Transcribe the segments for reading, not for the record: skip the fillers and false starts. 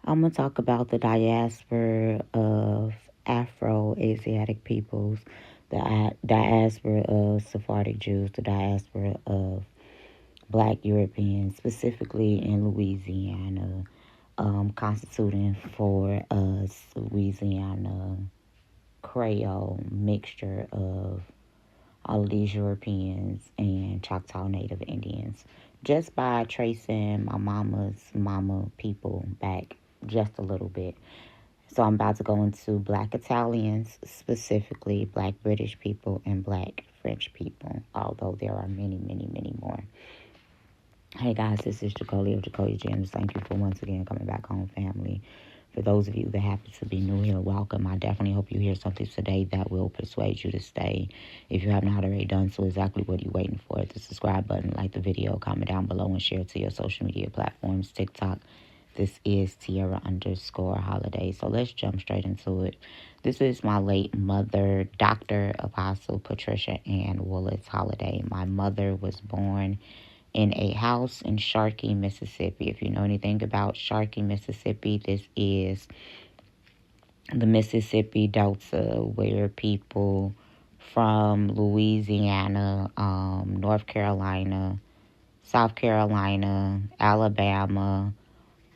I'm going to talk about the diaspora of Afro-Asiatic peoples, the diaspora of Sephardic Jews, the diaspora of Black Europeans, specifically in Louisiana, constituting for us Louisiana Creole mixture of all of these Europeans and Choctaw Native Indians, just by tracing my mama's mama people back just a little bit. So I'm about to go into Black Italians, specifically Black British people and Black French people, although there are many, many, many more. Hey guys, this is Jacolia of Jacolia Gems. Thank you for once again coming back home, family. For those of you that happen to be new here, welcome. I definitely hope you hear something today that will persuade you to stay. If you have not already done so, exactly what are you waiting for? The subscribe button, like the video, comment down below, and share it to your social media platforms. TikTok. This is Tierra_Holiday. So let's jump straight into it. This is my late mother, Dr. Apostle Patricia Ann Willis Holiday. My mother was born in a house in Sharkey, Mississippi. If you know anything about Sharkey, Mississippi, this is the Mississippi Delta, where people from Louisiana, North Carolina, South Carolina, Alabama,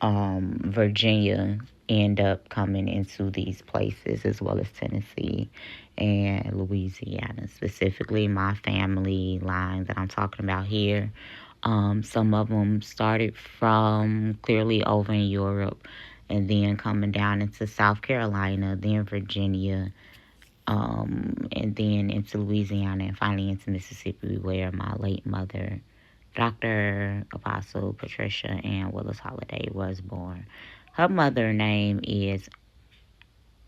Virginia end up coming into these places, as well as Tennessee and Louisiana. Specifically, my family line that I'm talking about here. Some of them started from clearly over in Europe and then coming down into South Carolina, then Virginia, and then into Louisiana, and finally into Mississippi, where my late mother, Dr. Apostle Patricia Ann Willis Holiday, was born. Her mother name is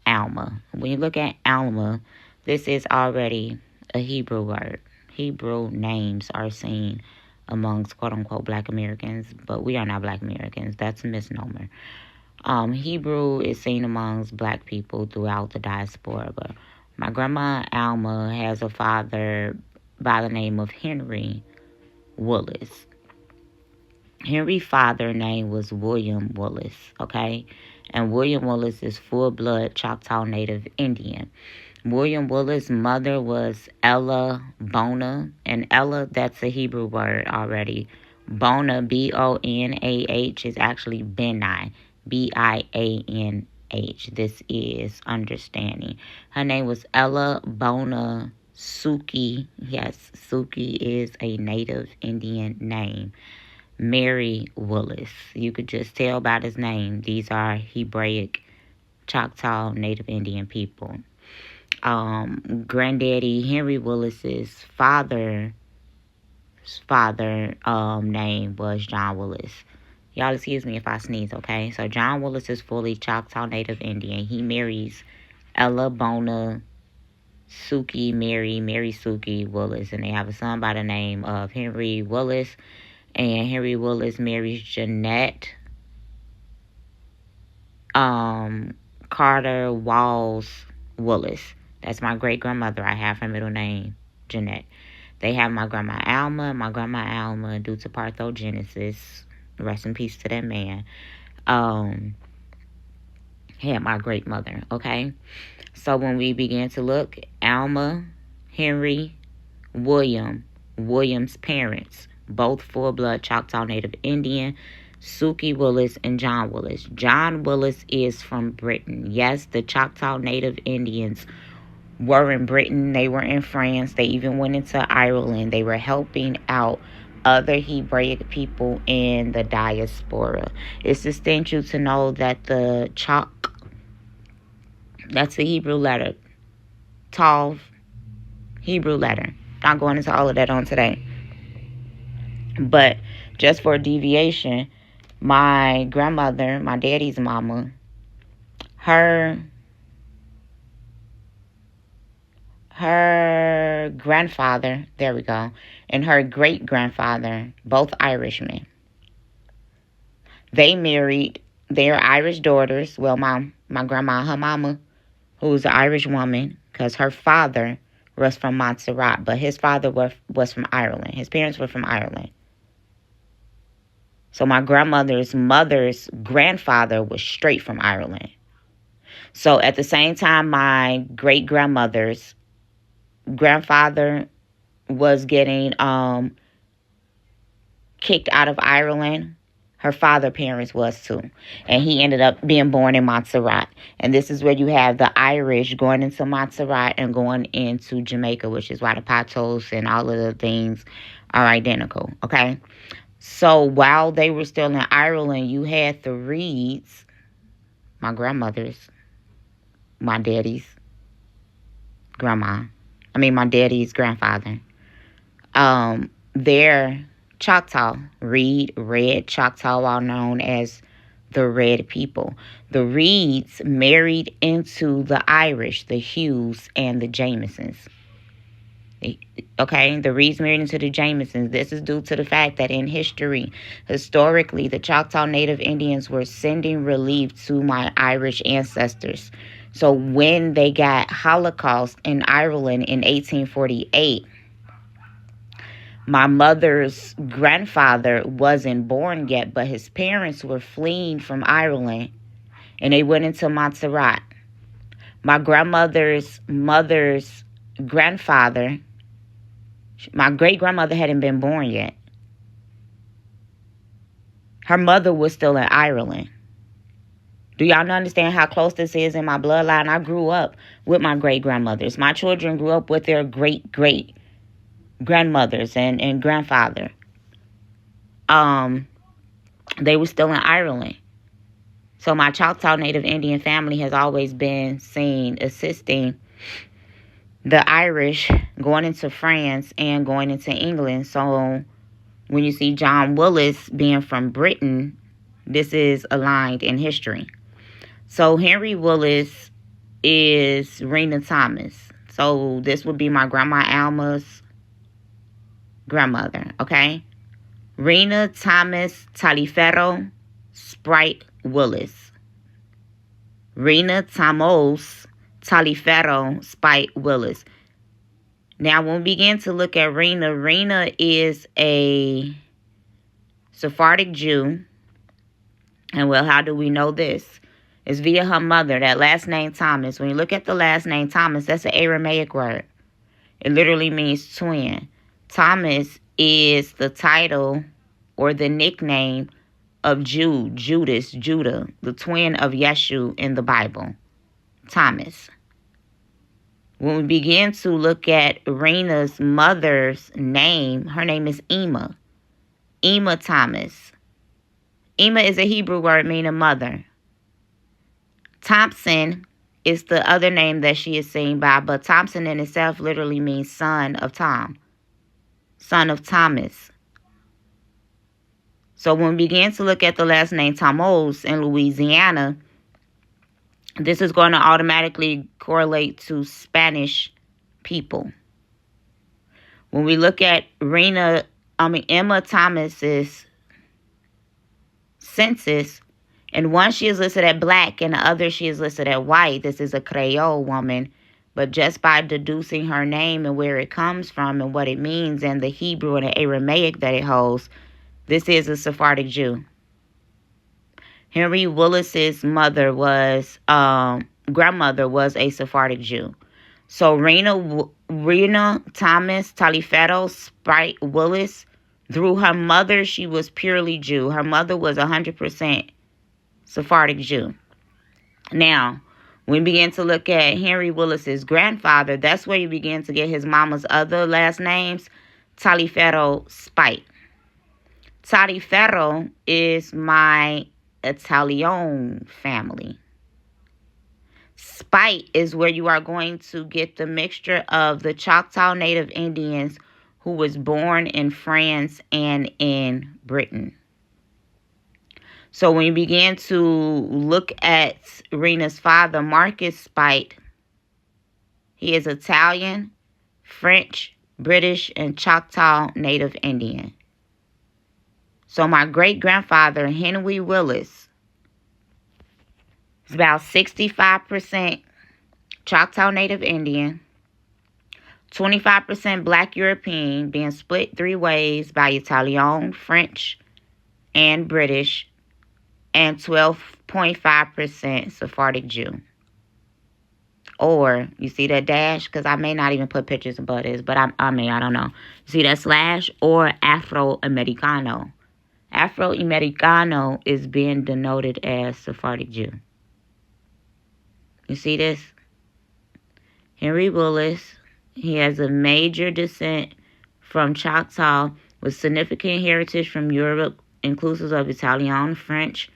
Alma. When you look at Alma, this is already a Hebrew word. Hebrew names are seen amongst quote unquote Black Americans, but we are not Black Americans. That's a misnomer. Hebrew is seen amongst Black people throughout the diaspora. But my grandma Alma has a father by the name of Henry Willis. Henry's father name was William Willis, okay? And William Willis is full-blood Choctaw Native Indian. William Willis' mother was Ella Bona, and Ella, that's a Hebrew word already. Bona, Bonah, is actually Benai, Bianh. This is understanding. Her name was Ella Bona Suki. Yes, Suki is a Native Indian name. Mary Willis. You could just tell by his name. These are Hebraic, Choctaw, Native Indian people. Granddaddy Henry Willis's father name was John Willis. Y'all excuse me if I sneeze, okay? So John Willis is fully Choctaw Native Indian. He marries Ella Bona Mary Suki Willis, and they have a son by the name of Henry Willis. And Henry Willis marries Jeanette Carter Walls Willis. That's my great-grandmother. I have her middle name, Jeanette. They have my grandma Alma. My grandma Alma, due to parthenogenesis, rest in peace to that man, had my great-mother, okay? So when we began to look, Alma, Henry, William's parents, both full-blood Choctaw Native Indian, Suki Willis and John Willis. John Willis is from Britain. Yes, the Choctaw Native Indians were in Britain. They were in France. They even went into Ireland. They were helping out other Hebraic people in the diaspora. It's essential to know that the Chalk, that's the Hebrew letter, Tav, Hebrew letter. Not going into all of that on today. But just for a deviation, my grandmother, my daddy's mama, her grandfather, there we go, and her great-grandfather, both Irishmen. They married their Irish daughters. Well, my grandma, her mama, who was an Irish woman, because her father was from Montserrat, but his father was from Ireland. His parents were from Ireland. So my grandmother's mother's grandfather was straight from Ireland. So at the same time, my great grandmother's grandfather was getting kicked out of Ireland. Her father parents was too. And he ended up being born in Montserrat. And this is where you have the Irish going into Montserrat and going into Jamaica, which is why the potholes and all of the things are identical. Okay. So while they were still in Ireland, you had the Reeds, my grandmother's, my daddy's my daddy's grandfather. They're Choctaw, Reed, Red, Choctaw, all known as the Red people. The Reeds married into the Irish, the Hughes and the Jamesons. Okay, the Reeds married into the Jamesons. This is due to the fact that historically, the Choctaw Native Indians were sending relief to my Irish ancestors. So when they got Holocaust in Ireland in 1848, my mother's grandfather wasn't born yet, but his parents were fleeing from Ireland, and they went into Montserrat. My grandmother's mother's grandfather, my great-grandmother hadn't been born yet. Her mother was still in Ireland. Do y'all understand how close this is in my bloodline? I grew up with my great-grandmothers. My children grew up with their great-great-grandmothers and grandfather. They were still in Ireland. So my Choctaw Native Indian family has always been seen assisting the Irish going into France and going into England. So when you see John Willis being from Britain, this is aligned in history. So Henry Willis is Rena Thomas. So this would be my grandma Alma's grandmother, okay? Rena Thomas Taliaferro Sprite Willis. Rena Thomas Taliaferro Spite Willis. Now, when we begin to look at Rena is a Sephardic Jew. And well, how do we know this? It's via her mother, that last name Thomas. When you look at the last name Thomas, that's an Aramaic word. It literally means twin. Thomas is the title or the nickname of Judas, Judah, the twin of Yeshu in the Bible. Thomas. When we begin to look at Rena's mother's name, her name is Ema. Ema Thomas. Ema is a Hebrew word meaning mother. Thompson is the other name that she is seen by, but Thompson in itself literally means son of Tom. Son of Thomas. So when we begin to look at the last name Thomas in Louisiana, this is going to automatically correlate to Spanish people. When we look at Emma Thomas's census, and one she is listed as black and the other she is listed as white. This is a Creole woman. But just by deducing her name and where it comes from and what it means and the Hebrew and the Aramaic that it holds, this is a Sephardic Jew. Henry Willis's grandmother was a Sephardic Jew. So Rena Thomas Taliaferro Sprite Willis, through her mother, she was purely Jew. Her mother was 100% Sephardic Jew. Now, when we begin to look at Henry Willis's grandfather, that's where you begin to get his mama's other last names, Taliaferro Spite. Taliaferro is my Italian family. Spite is where you are going to get the mixture of the Choctaw Native Indians who was born in France and in Britain. So when you begin to look at Rena's father, Marcus Spite, he is Italian, French, British, and Choctaw Native Indian. So my great-grandfather, Henry Willis, is about 65% Choctaw Native Indian, 25% Black European, being split three ways by Italian, French, and British, and 12.5% Sephardic Jew. Or, you see that dash? Because I may not even put pictures above this, but I don't know. See that slash? Or Afro-Americano. Afro-Americano is being denoted as Sephardic Jew. You see this? Henry Willis, he has a major descent from Choctaw with significant heritage from Europe, inclusive of Italian, French,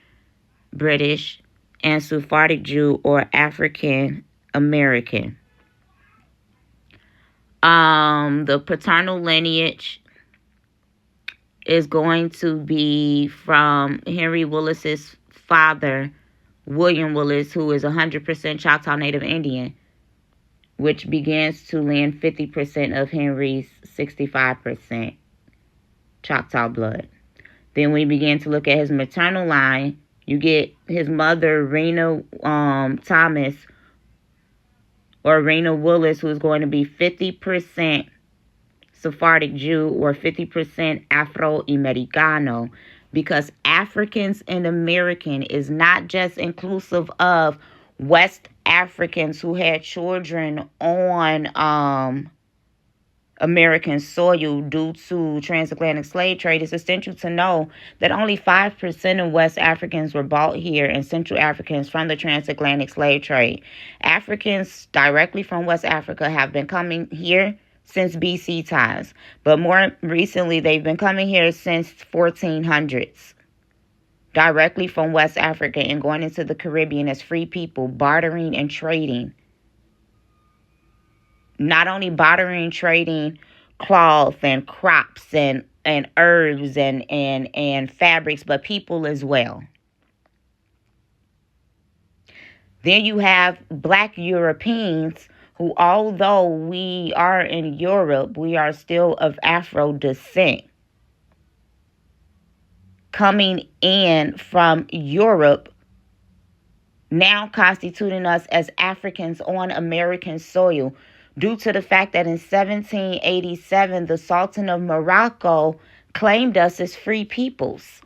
British, and Sephardic Jew or African American. The paternal lineage is going to be from Henry Willis's father, William Willis, who is 100% Choctaw Native Indian, which begins to lend 50% of Henry's 65% Choctaw blood. Then we begin to look at his maternal line. You get his mother, Rena Thomas, or Rena Willis, who is going to be 50% Sephardic Jew or 50% Afro-Americano, because Africans and American is not just inclusive of West Africans who had children on American soil due to transatlantic slave trade. It's essential to know that only 5% of West Africans were bought here and Central Africans from the transatlantic slave trade. Africans directly from West Africa have been coming here since BC times, but more recently they've been coming here since 1400s. Directly from West Africa and going into the Caribbean as free people, bartering and trading. Not only bartering, trading cloth and crops and herbs and fabrics, but people as well. Then you have Black Europeans who, although we are in Europe, we are still of Afro descent. Coming in from Europe, now constituting us as Africans on American soil, due to the fact that in 1787, the Sultan of Morocco claimed us as free peoples.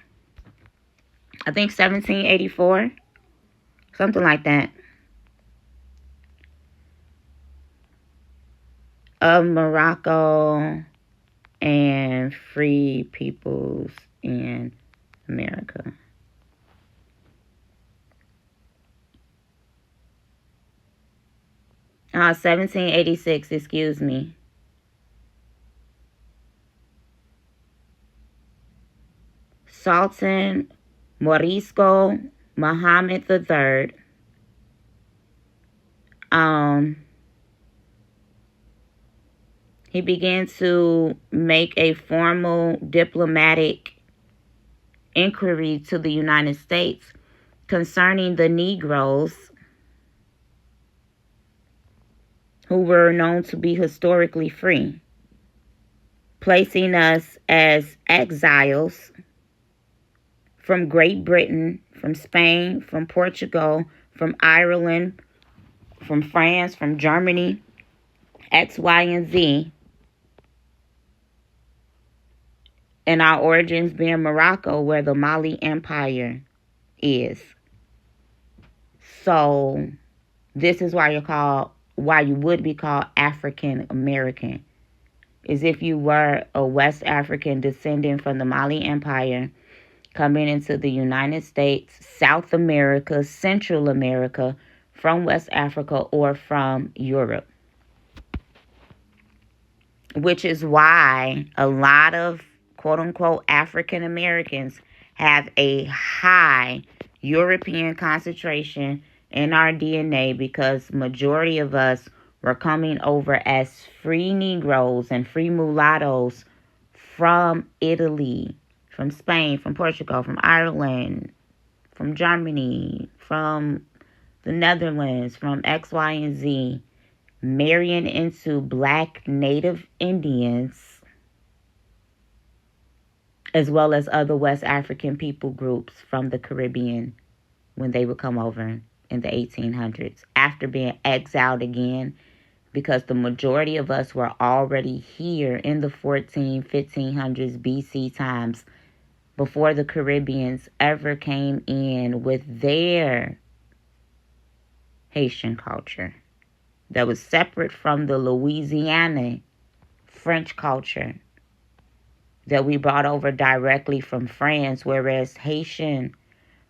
I think 1784, something like that. Of Morocco and free peoples in America. 1786, excuse me. Sultan Morisco Muhammad III he began to make a formal diplomatic inquiry to the United States concerning the Negroes who were known to be historically free, placing us as exiles from Great Britain, from Spain, from Portugal, from Ireland, from France, from Germany, X, Y, and Z, and our origins being Morocco, where the Mali Empire is. So this is why you would be called African American, is if you were a West African descending from the Mali Empire, coming into the United States, South America, Central America, from West Africa or from Europe. Which is why a lot of quote-unquote African Americans have a high European concentration in our DNA, because majority of us were coming over as free Negroes and free mulattoes from Italy, from Spain, from Portugal, from Ireland, from Germany, from the Netherlands, from X, Y, and Z, marrying into Black Native Indians, as well as other West African people groups from the Caribbean when they would come over in the 1800s, after being exiled again, because the majority of us were already here in the 1500s BC times, before the Caribbeans ever came in with their Haitian culture that was separate from the Louisiana French culture that we brought over directly from France, whereas Haitian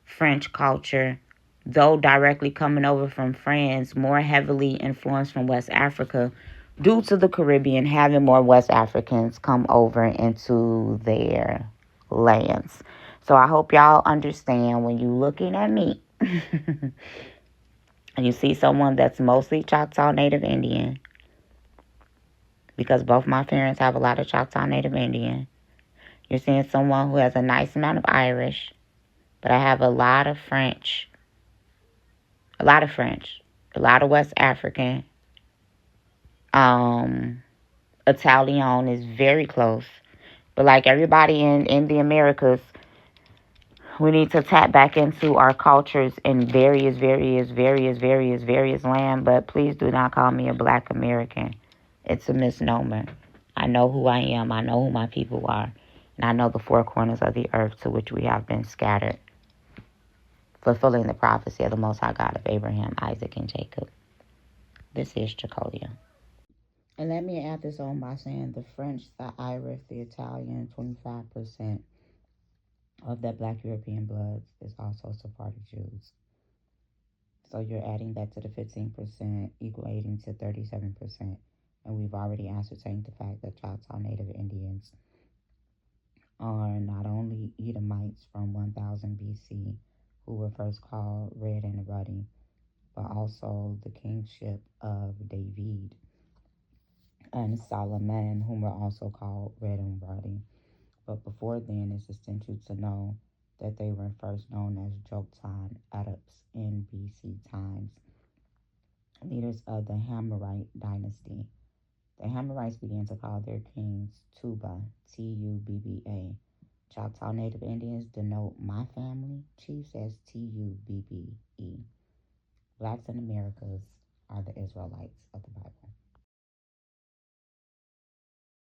French culture, though directly coming over from France, more heavily influenced from West Africa due to the Caribbean having more West Africans come over into their lands. So I hope y'all understand when you looking at me and you see someone that's mostly Choctaw Native Indian, because both my parents have a lot of Choctaw Native Indian. You're seeing someone who has a nice amount of Irish, but I have a lot of French, a lot of French, a lot of West African. Um, Italian is very close. But like everybody in the Americas, we need to tap back into our cultures in various land. But please do not call me a Black American. It's a misnomer. I know who I am. I know who my people are. And I know the four corners of the earth to which we have been scattered, fulfilling the prophecy of the Most High God of Abraham, Isaac, and Jacob. This is Choctaw. And let me add this on by saying the French, the Irish, the Italian, 25% of that Black European blood is also Sephardic Jews. So you're adding that to the 15%, equating to 37%. And we've already ascertained the fact that Choctaw Native Indians are not only Edomites from 1000 BC, who were first called red and ruddy, but also the kingship of David and Solomon, whom were also called red and ruddy. But before then, it's essential to know that they were first known as Joktan Adepts in BC times, leaders of the Hamorite dynasty. The Hamorites began to call their kings Tuba, Tubba. Choctaw Native Indians denote my family chiefs as Tubbe. Blacks in Americas are the Israelites of the Bible.